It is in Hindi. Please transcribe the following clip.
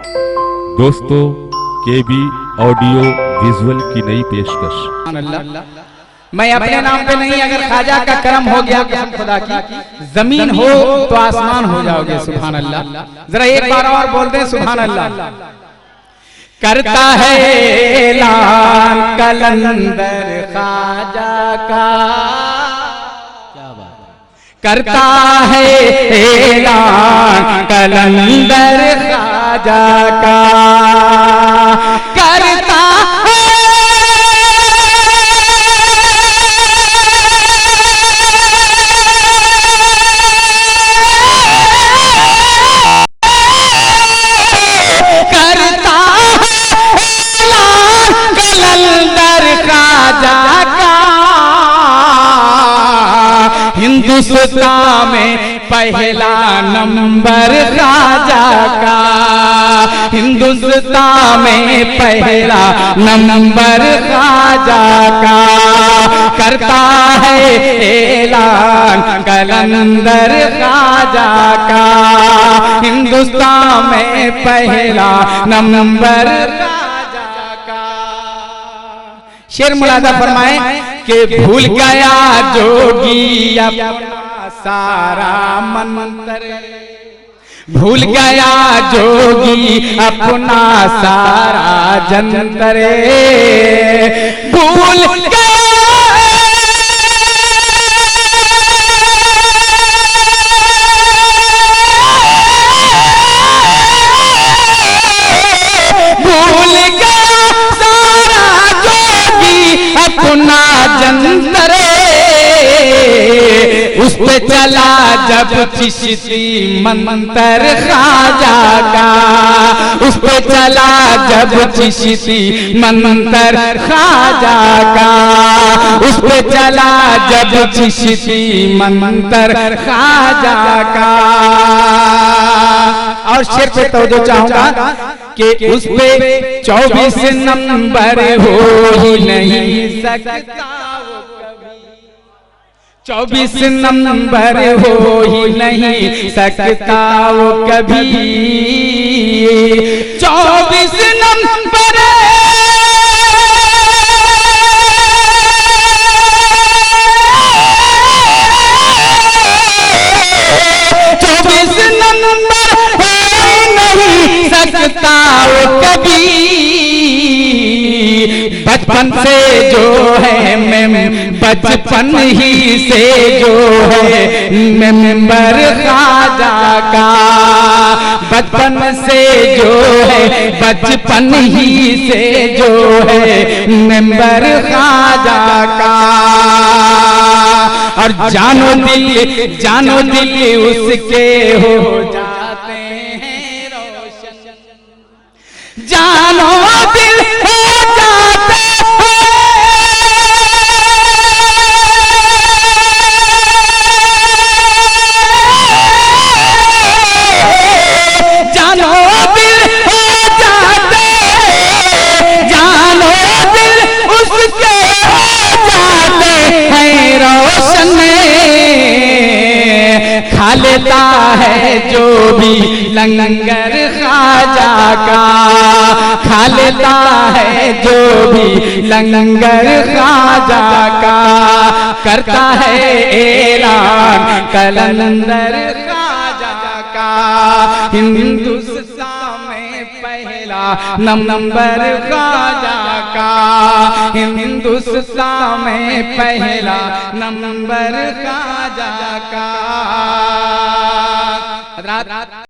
दोस्तों, केबी ऑडियो विजुअल की नई पेशकश। मैं अपने नाम पे नहीं, अगर ख्वाजा का करम हो गया कसम खुदा की, जमीन हो तो आसमान हो जाओगे। सुभान अल्लाह। जरा एक बार और बोल दें सुभान अल्लाह। करता है ऐलान कलंदर ख्वाजा का, क्या बात, करता है ऐलान कलंदर ख्वाजा का, करता हिंदुस्तान में पहला नंबर ख्वाजा का, हिंदुस्तान में पहला नंबर ख्वाजा का, करता है ऐलान कलंदर ख्वाजा का, हिंदुस्तान में पहला नंबर ख्वाजा का। शेर मुलाजा फरमाए कि भूल गया जोगी अपना सारा मंत्र, भूल गया जोगी अपना सारा जंतर, भूल गया अपना जंतर, उस पे चला जब चिश्ती मंतर ख्वाजा का, उस पे चला जब चिश्ती मंतर ख्वाजा का, उस पे चला जब चिश्ती मंतर ख्वाजा का। और शेर पे तवज्जो चाहूंगा कि उस पे 24 नंबर हो ही नहीं सकता वो कभी, 24 नंबर हो ही नहीं सकता वो कभी, 24 नंबर 24 नंबर सकता वो कभी, बचपन से जो है मैं बचपन ही से जो है मेंबर ख्वाजा का, बचपन से जो है बचपन ही से जो है मेंबर ख्वाजा का। और जानो दिल उसके हो जाते हैं रोशन, जानो दिल हो जाते हैं, जानो दिल हो जाते हैं, जानो दिल उसके हो जाते हैं रोशन, खा लेता है जो भी लंगर ख्वाजा का, खा लेता है जो भी लंगर ख्वाजा का, करता है ऐलान कलंदर ख्वाजा का, हिंदुस्तान में पहला नंबर ख्वाजा का, हिंदुस्तान में पहला नंबर ख्वाजा का।